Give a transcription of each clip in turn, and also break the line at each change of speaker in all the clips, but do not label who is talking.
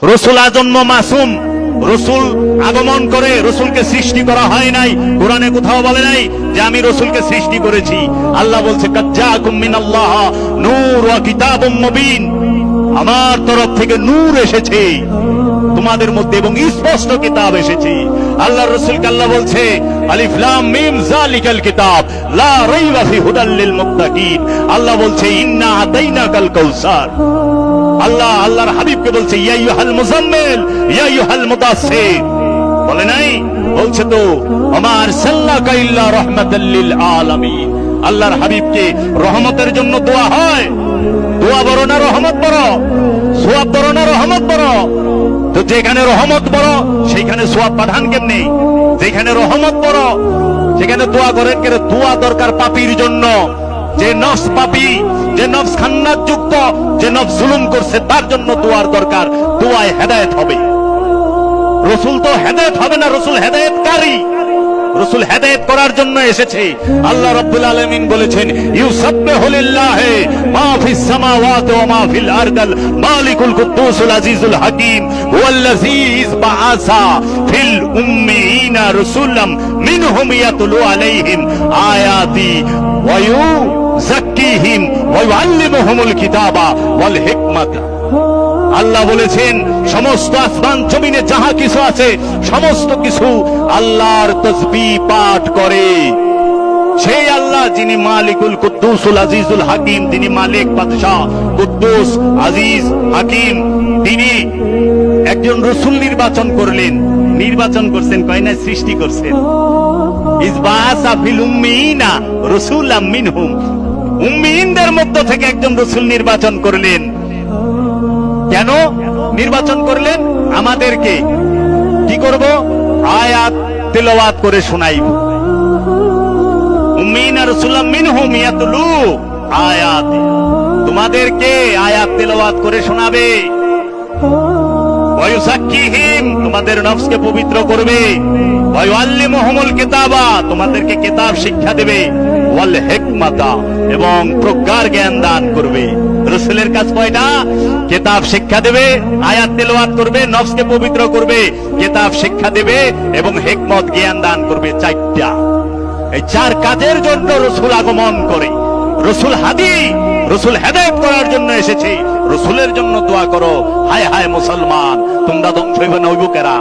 রসুল আজন্ম মাসুম, রসুল আগমন করে, রসুলকে সৃষ্টি করা হয় নাই। কোরআনে কোথাও বলে নাই যে আমি রসুলকে সৃষ্টি করেছি। আল্লাহ বলছে কাদ জাআকুম মিনাল্লাহ নূর ওয়া কিতাবুম মুবিন, আমার তরফ থেকে নূর এসেছে তোমাদের মধ্যে এবং স্পষ্ট কিতাব এসেছে। আল্লাহর রাসূলকে আল্লাহ বলছে আলিফ লাম মিম যালিকাল কিতাব লা রাইবা ফি হুদাল লিল মুত্তাকিন। আল্লাহ বলছে ইন্না আতাইনাকাল কাউসার। আল্লাহ আল্লাহর হাবিবকে বলছে ইয়া আইয়ুহাল মুজাম্মিল ইয়া আইয়ুহাল মুদাসসির, বলে নাই? বলছে তো ওমা আরসালনাকা ইল্লা রাহমাতাল লিল আলামিন। আল্লাহর হাবিবকে রহমতের জন্য দোয়া হয়। দোয়া বড় না রহমত বড়? সওয়াব বড় না রহমত বড়? তো যেখানে রহমত বড় সেখানে সওয়াব পাঠান কেমনে? যেখানে রহমত বড় সেখানে দোয়া করেন কেন? দোয়া দরকার পাপীর জন্য, যে নফস পাপী, যে নফস খান্নাত যুক্ত, যে নফস জুলুম করছে তার জন্য দোয়ার দরকার। দোয়ায় হেদায়েত হবে। রসুল তো হেদায়েত হবে না, রসুল হেদায়েতকারী। রসুল হেদায়েত করার জন্য এসেছে। আল্লাহ রাব্বুল আলামিন বলেছেন ইউসাব্বিহু লিল্লাহি মা ফিস সামাওয়াতি ওয়া মা ফিল আরদিল মালিকুল কুদ্দুসুল আজিজুল হাকীম ওয়াল্লাযী বাআসা ফিল উম্মিয়িনা রাসূলাম মিনহুম ইয়াতলু আলাইহিম আয়াতি ওয়া ইউযাক্কিহিম ওয়া ইউআল্লিমুহুমুল কিতাবা ওয়াল হিকমাতা। আল্লাহ বলেছেন সমস্ত আসমান জমিনে যাহা কিছু আছে সমস্ত কিছু আল্লাহর তাসবিহ পাঠ করে। সেই আল্লাহ যিনি মালিকুল কুদ্দুসুল আজিজুল হাকিম, তিনি মালিক, বাদশাহ, কুদ্দুস, আজিজ, হাকিম, তিনি একজন রাসূল নির্বাচন করলেন। নির্বাচন করছেন কয় না, সৃষ্টি করছেন। ইসবাসা ফিল উম্মিয়িনা রাসূলাম মিনহুম, উম্মিয়িনদের মধ্য থেকে একজন রাসূল নির্বাচন করলেন। কেন নির্বাচন করলেন? আমাদেরকে কি করব? আয়াত তেলাওয়াত করে শোনাইব। উম্মিনা রাসূলাম মিনহুম ইয়াতলু আয়াত, তোমাদেরকে আয়াত তেলাওয়াত করে শোনাবে। ওয়া ইউযাক্কিহিম, তোমাদের নফসকে পবিত্র করবে। ওয়া ইউআল্লিমুহুমুল কিতাবা, তোমাদেরকে কিতাব শিক্ষা দেবে। ওয়াল হিকমাতা, এবং প্রজ্ঞার জ্ঞান দান করবে। রাসূলের কাজ কয়টা? কিতাব শিক্ষা দেবে, আয়াত তেলাওয়াত করবে, নফসকে পবিত্র করবে, কিতাব শিক্ষা দেবে এবং হিকমত জ্ঞান দান করবে। চারটা, এই চার কাজের জন্য রাসূল আগমন করে। রাসূল হাদী, রাসূল হেদায়েত করার জন্য এসেছে। রাসূলের জন্য দোয়া করো। হায় হায় মুসলমান, তোমরা ধ্বংস হইবে না হইব কেরা?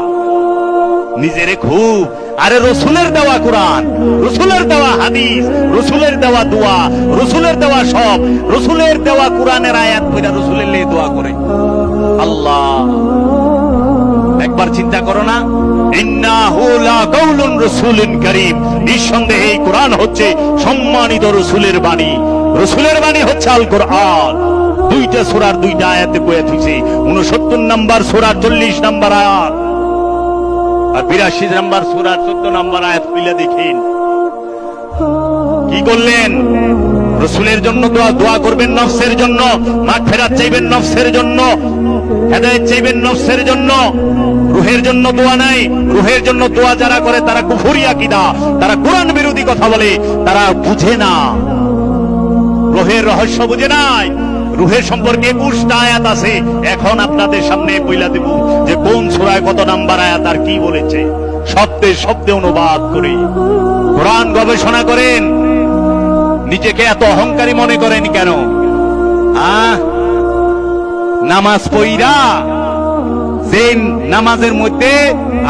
নিজেরে খুব। আরে রসুলের দেওয়া কোরআন, রসুলের দেওয়া হাদিস, রসুলের দেওয়া দোয়া, রসুলের দেওয়া সব, রসুলের দেওয়া কোরআনের আয়াত কইরা রসুলের লে দোয়া করে। আল্লাহ একবার চিন্তা করো না, ইন্নাহু লাকাউলুন রাসূলিন কারীম, নিঃসন্দেহে এই কোরআন হচ্ছে সম্মানিত রসুলের বাণী। রসুলের বাণী হচ্ছে আল কোরআন। দুইটা সূরার দুইটা আয়াতে কয়ে থইছে। 69 নম্বর সূরার 40 নম্বর আয়াত আর 82 নম্বর সূরার 14 নম্বর আয়াত খুলে দেখেন কি করলেন। রাসূলের জন্য দোয়া করবেন, নফসের জন্য মাগফিরাত চাইবেন, নফসের জন্য হেদায়েত চাইবেন, নফসের জন্য। রূহের জন্য দোয়া নাই। রূহের জন্য দোয়া যারা করে তারা কুফরি আকীদা, তারা কোরআন বিরোধী কথা বলে, তারা বুঝে না, রূহের রহস্য বুঝে নাই। রূহের সম্পর্কে 21টা আয়াত আছে। এখন আপনাদের সামনে বইলা দেব যে কোন সূরায় কত নাম্বার আয়াত আর কি বলেছে, শব্দে শব্দে অনুবাদ করে। কোরআন গবেষণা করেন। নিজেকে এত অহংকারী মনে করেন কেন? নামাজ পড়া, যে নামাজের মধ্যে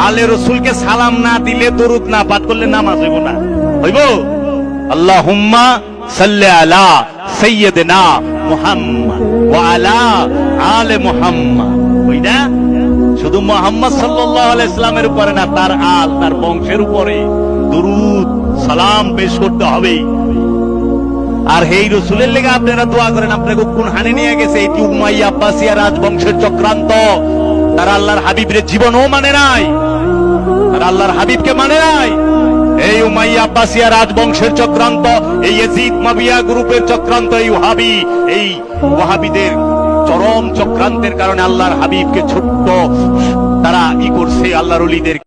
আলে রসুলকে সালাম না দিলে, দরুদ না পাঠ করলে নামাজ হইব না। হইব? আল্লাহুম্মা সাল্লি আলা সাইয়্যিদিনা মুহাম্মদ ওয়া আলা আলে মুহাম্মদ। ওইটা শুধু মুহাম্মদ সাল্লাল্লাহু আলাইহি সাল্লামের উপরে না, তার আল, তার বংশের উপরে দরুদ সালাম পেশ করতে হবে। আর এই রসুলের লেগে আপনারা দোয়া করেন। আপনাকে কোন হানে নিয়ে গেছে? এটি উমাইয়া আব্বাসিয়া রাজবংশের চক্রান্ত। তারা আল্লাহর হাবিবের জীবনও মানে নাই, তারা আল্লাহর হাবিবকে মানে নাই। এই উমাইয়া আব্বাসিয়া রাজবংশের চক্রান্ত, এই ইয়াজিদ মাবিয়া গ্রুপের চক্রান্ত, এই ওয়াহাবিদের চরম চক্রান্তের কারণে আল্লাহর হাবিবকে ছোট্ট তারা করছে, আল্লাহর ওলিদের